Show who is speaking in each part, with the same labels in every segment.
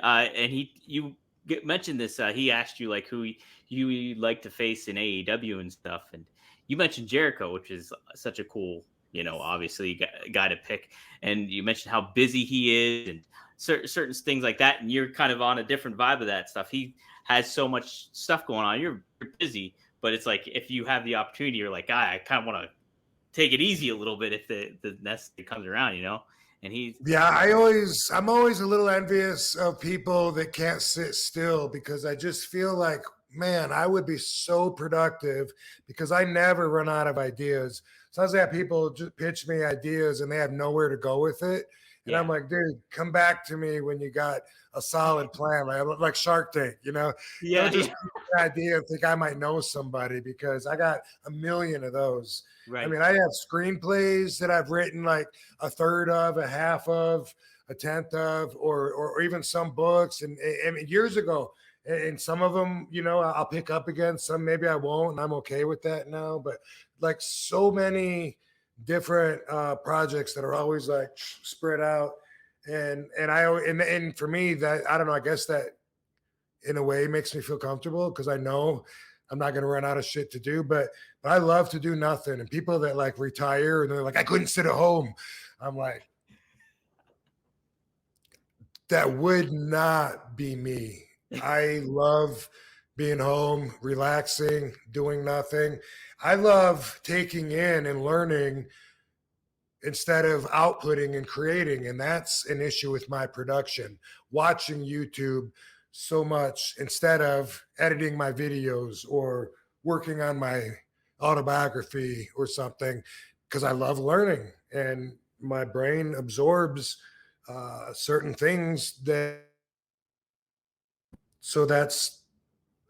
Speaker 1: And you mentioned this. He asked you like who you'd like to face in AEW and stuff, and you mentioned Jericho, which is such a cool, obviously guy to pick. And you mentioned how busy he is and certain things like that. And you're kind of on a different vibe of that stuff. He has so much stuff going on. You're busy, but it's like if you have the opportunity, you're like, I kind of want to take it easy a little bit if the necessity comes around, And
Speaker 2: Yeah, I'm always a little envious of people that can't sit still, because I just feel like, man, I would be so productive because I never run out of ideas. Sometimes I have people just pitch me ideas and they have nowhere to go with it. And I'm like, dude, come back to me when you got a solid plan. Like Shark Tank,
Speaker 1: Yeah,
Speaker 2: don't just pitch an idea and think I might know somebody, because I got a million of those.
Speaker 1: right.
Speaker 2: I mean, I have screenplays that I've written like a third of, a half of, a tenth of, or even some books. And years ago, and some of them, I'll pick up again. Some maybe I won't, and I'm okay with that now. But like so many different projects that are always like spread out, and for me, that I don't know. I guess that in a way makes me feel comfortable, because I know I'm not going to run out of shit to do. But I love to do nothing. And people that like retire and they're like, I couldn't sit at home. I'm like, that would not be me. I love being home, relaxing, doing nothing. I love taking in and learning instead of outputting and creating. And that's an issue with my production. Watching YouTube so much instead of editing my videos or working on my autobiography or something, because I love learning and my brain absorbs certain things so that's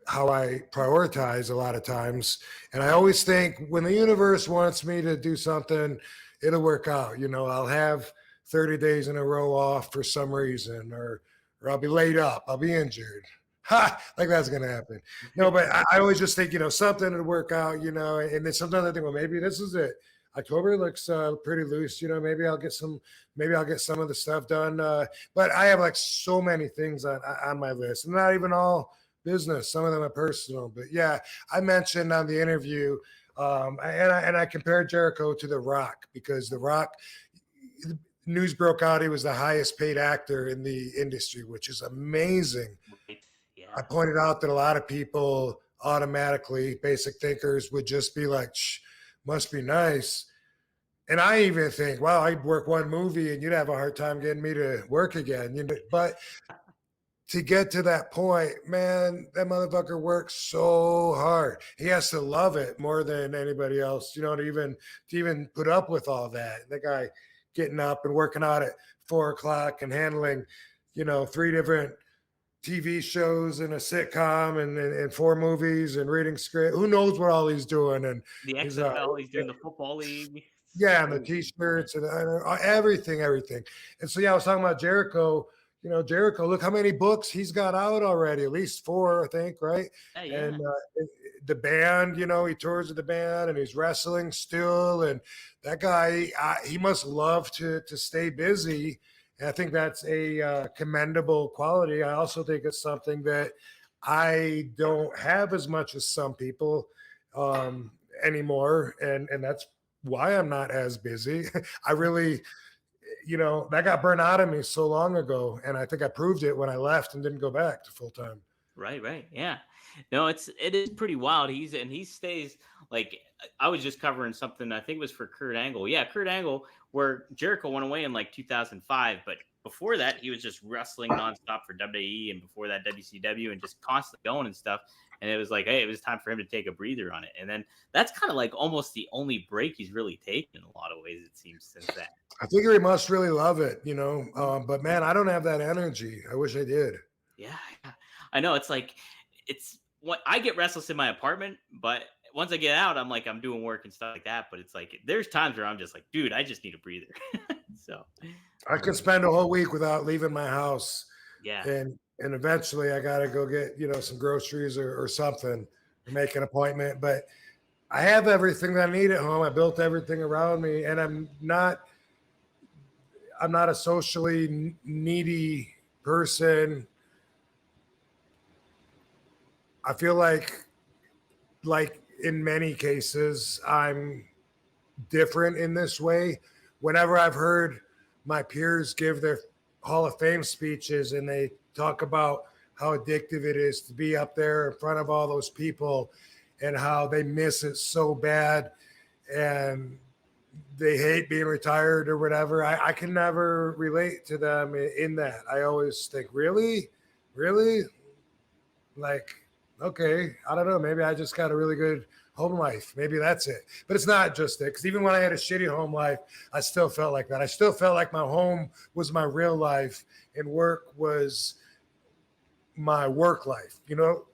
Speaker 2: how I prioritize a lot of times. And I always think when the universe wants me to do something, it'll work out. I'll have 30 days in a row off for some reason, or I'll be laid up, I'll be injured. Like that's going to happen. No, but I always just think, something will work out, and then sometimes I think, well, maybe this is it. October looks pretty loose. Maybe I'll get some of the stuff done. But I have like so many things on my list, and not even all business. Some of them are personal. But yeah, I mentioned on the interview, and I compared Jericho to The Rock, because The Rock, news broke out he was the highest paid actor in the industry, which is amazing.
Speaker 1: Right. Yeah.
Speaker 2: I pointed out that a lot of people automatically, basic thinkers, would just be like, must be nice. And I even think, wow, I'd work one movie and you'd have a hard time getting me to work again. But to get to that point, man, that motherfucker works so hard. He has to love it more than anybody else, to even put up with all that. The guy getting up and working out at 4:00 and handling, 3 different TV shows and a sitcom and 4 movies and reading script. Who knows what all he's doing? And
Speaker 1: the XFL, he's doing the football league.
Speaker 2: Yeah, and the T-shirts and everything. And so, yeah, I was talking about Jericho. Jericho, look how many books he's got out already, at least 4, I think, right?
Speaker 1: Yeah.
Speaker 2: And the band, he tours with the band and he's wrestling still. And that guy, he must love to stay busy. And I think that's a commendable quality. I also think it's something that I don't have as much as some people anymore. And that's why I'm not as busy. I really, that got burned out of me so long ago. And I think I proved it when I left and didn't go back to full time.
Speaker 1: Right. Yeah. No, it is pretty wild. He stays like, I was just covering something, I think it was for Kurt Angle. Yeah, Kurt Angle, where Jericho went away in like 2005, but before that he was just wrestling nonstop for WWE, and before that WCW, and just constantly going and stuff. And it was like, hey, it was time for him to take a breather on it. And then that's kind of like almost the only break he's really taken in a lot of ways, it seems, since that.
Speaker 2: I figure he must really love it, but man, I don't have that energy. I wish I did.
Speaker 1: Yeah. I know. It's like, it's what I get restless in my apartment, but once I get out, I'm like, I'm doing work and stuff like that. But it's like, there's times where I'm just like, dude, I just need a breather. So
Speaker 2: I could spend a whole week without leaving my house.
Speaker 1: Yeah.
Speaker 2: And eventually I got to go get, some groceries or something, or make an appointment. But I have everything that I need at home. I built everything around me, and I'm not a socially needy person. I feel like in many cases, I'm different in this way. Whenever I've heard my peers give their Hall of Fame speeches and they talk about how addictive it is to be up there in front of all those people and how they miss it so bad and they hate being retired or whatever, I can never relate to them in that. I always think, really? Really? Like, okay, I don't know. Maybe I just got a really good home life. Maybe that's it. But it's not just it. Because even when I had a shitty home life, I still felt like that. I still felt like my home was my real life and work was my work life. You know,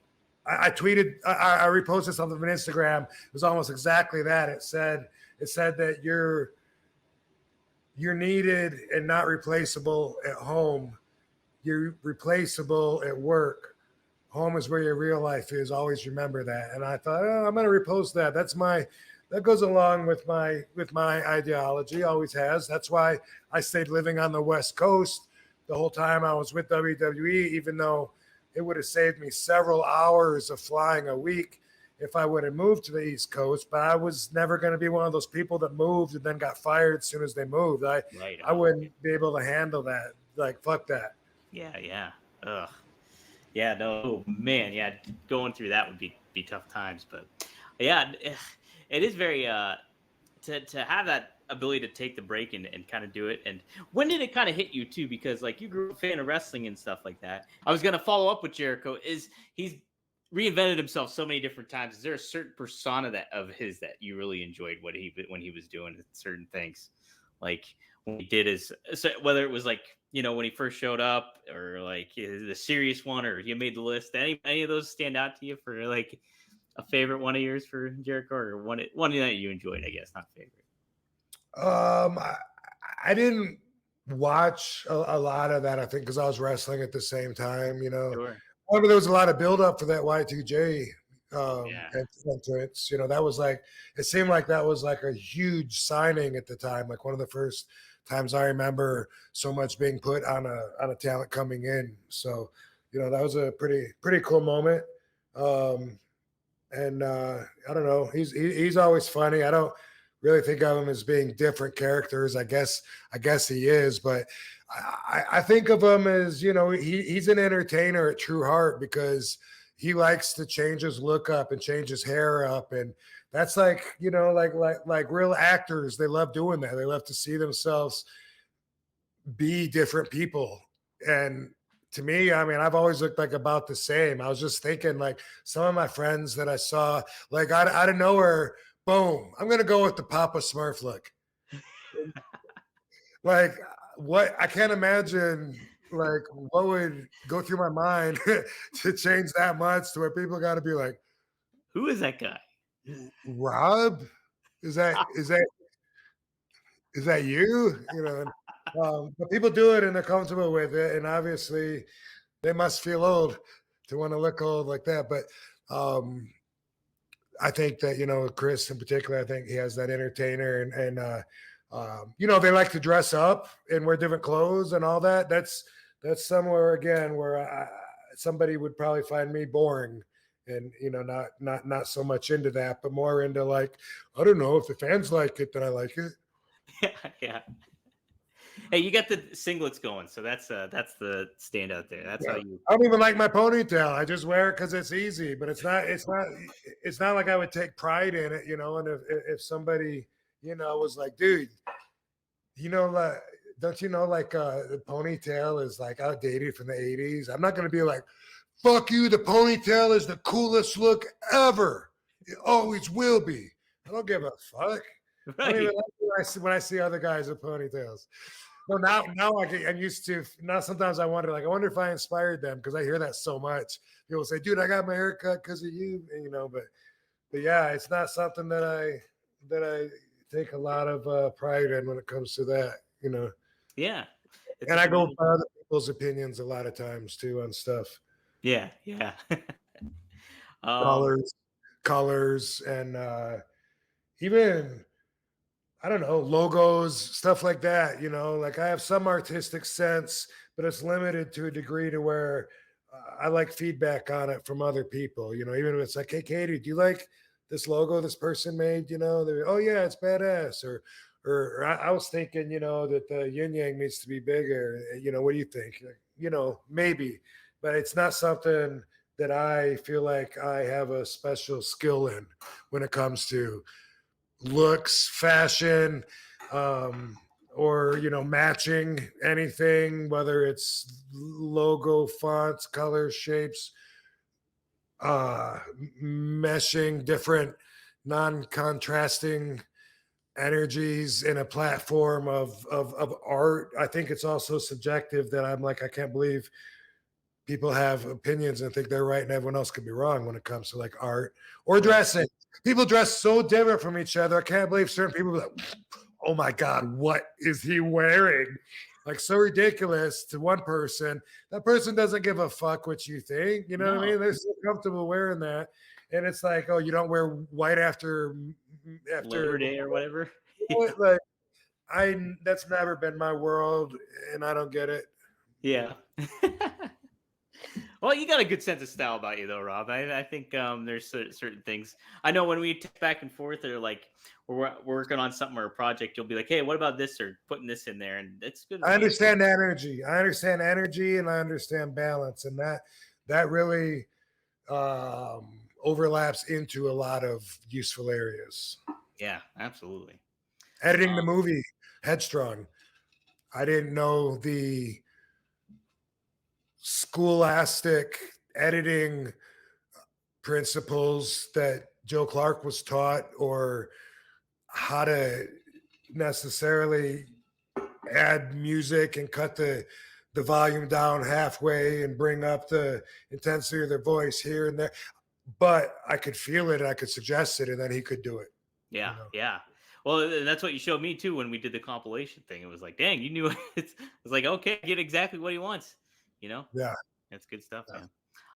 Speaker 2: I tweeted, I reposted something on Instagram. It was almost exactly that. It said that you're needed and not replaceable at home. You're replaceable at work. Home is where your real life is. Always remember that. And I thought, oh, I'm going to repost that. That goes along with my ideology. Always has. That's why I stayed living on the West Coast the whole time I was with WWE, even though it would have saved me several hours of flying a week if I would have moved to the East Coast. But I was never going to be one of those people that moved and then got fired as soon as they moved.
Speaker 1: Right
Speaker 2: I
Speaker 1: on.
Speaker 2: wouldn't be able to handle that. Like, fuck that.
Speaker 1: Yeah, yeah. Ugh. Yeah, no, oh, man, yeah, going through that would be tough times, but yeah, it is very to have that ability to take the break and kind of do it. And when did it kind of hit you too? Because like you grew up a fan of wrestling and stuff like that. I was gonna follow up with Jericho. Is he's reinvented himself so many different times? Is there a certain persona that of his that you really enjoyed what he when he was doing certain things, like when he did his so whether it was like when he first showed up or like the serious one or you made the list? Any of those stand out to you for like a favorite one of yours for Jericho or one that you enjoyed? I guess not favorite.
Speaker 2: Um, I, I didn't watch a lot of that. I think because I was wrestling at the same time.
Speaker 1: Sure.
Speaker 2: However, there was a lot of build up for that Y2J
Speaker 1: Yeah.
Speaker 2: entrance. That was like it seemed like that was like a huge signing at the time. Like one of the first times I remember so much being put on a talent coming in. So that was a pretty cool moment. Um, and I don't know. He's always funny. I don't really think of him as being different characters. I guess he is, but I think of him as he's an entertainer at true heart because he likes to change his look up and change his hair up, and that's like like real actors. They love doing that. They love to see themselves be different people. And to me, I mean, I've always looked like about the same. I was just thinking, like, some of my friends that I saw, like, out of nowhere, boom, I'm going to go with the Papa Smurf look. Like, what I can't imagine, like, what would go through my mind to change that much to where people got to be like,
Speaker 1: Who is that guy?
Speaker 2: Rob? Is that you? But people do it and they're comfortable with it. And obviously, they must feel old to want to look old like that. But um, I think that Chris in particular, I think he has that entertainer, and they like to dress up and wear different clothes and all that. That's somewhere again where somebody would probably find me boring. And not so much into that, but more into like I don't know if the fans like it, then I like it.
Speaker 1: Yeah, yeah. Hey, you got the singlets going, so that's the standout there. That's how
Speaker 2: Yeah.
Speaker 1: you.
Speaker 2: I don't even like my ponytail. I just wear it because it's easy, but it's not like I would take pride in it, And if somebody, was like, dude, like, don't you know, like, the ponytail is like outdated from the '80s. I'm not going to be like, fuck you. The ponytail is the coolest look ever. It always will be. I don't give a fuck. I don't even
Speaker 1: Right.
Speaker 2: like when I see other guys with ponytails. No, now I'm used to. Now sometimes I wonder if I inspired them because I hear that so much. People say, "Dude, I got my hair cut because of you," but yeah, it's not something that I take a lot of pride in when it comes to that.
Speaker 1: Yeah. It's
Speaker 2: And
Speaker 1: a
Speaker 2: I
Speaker 1: good
Speaker 2: go
Speaker 1: way.
Speaker 2: by other people's opinions a lot of times too on stuff,
Speaker 1: Yeah, yeah. um,
Speaker 2: colors, and even I don't know, logos, stuff like that. Like I have some artistic sense, but it's limited to a degree to where I like feedback on it from other people. Even if it's like, hey, Katie, do you like this logo this person made? Oh yeah, it's badass. Or I was thinking, that the yin yang needs to be bigger. What do you think? Maybe, but it's not something that I feel like I have a special skill in when it comes to looks, fashion, or matching anything, whether it's logo, fonts, colors, shapes, meshing different non-contrasting energies in a platform of art. I think it's also subjective that I'm like, I can't believe people have opinions and think they're right and everyone else could be wrong when it comes to like art or
Speaker 1: Right.
Speaker 2: dressing. People dress so different from each other. I can't believe certain people be like, oh my God, what is he wearing? Like so ridiculous to one person. That person doesn't give a fuck what you think. You know what I
Speaker 1: No.
Speaker 2: mean? They're so comfortable wearing that. And it's like, oh, you don't wear white after
Speaker 1: Labor Day or whatever. Yeah.
Speaker 2: like that's never been my world and I don't get it.
Speaker 1: Yeah. Well, you got a good sense of style about you, though, Rob. I think there's certain things. I know when we text back and forth, or like we're working on something or a project, you'll be like, "Hey, what about this?" or putting this in there, and it's good
Speaker 2: I
Speaker 1: with me too.
Speaker 2: understand energy. I understand energy and I understand balance. And that really overlaps into a lot of useful areas.
Speaker 1: Yeah, absolutely.
Speaker 2: Editing the
Speaker 1: Um,
Speaker 2: movie Headstrong. I didn't know the scholastic editing principles that Joe Clark was taught or how to necessarily add music and cut the volume down halfway and bring up the intensity of their voice here and there. But I could feel it, I could suggest it, and then he could do it.
Speaker 1: yeah,
Speaker 2: You know,
Speaker 1: yeah. Well, and that's what you showed me too when we did the compilation thing. It was like, dang, you knew it. It's like, okay, get exactly what he wants. You know,
Speaker 2: yeah.
Speaker 1: that's good stuff, man.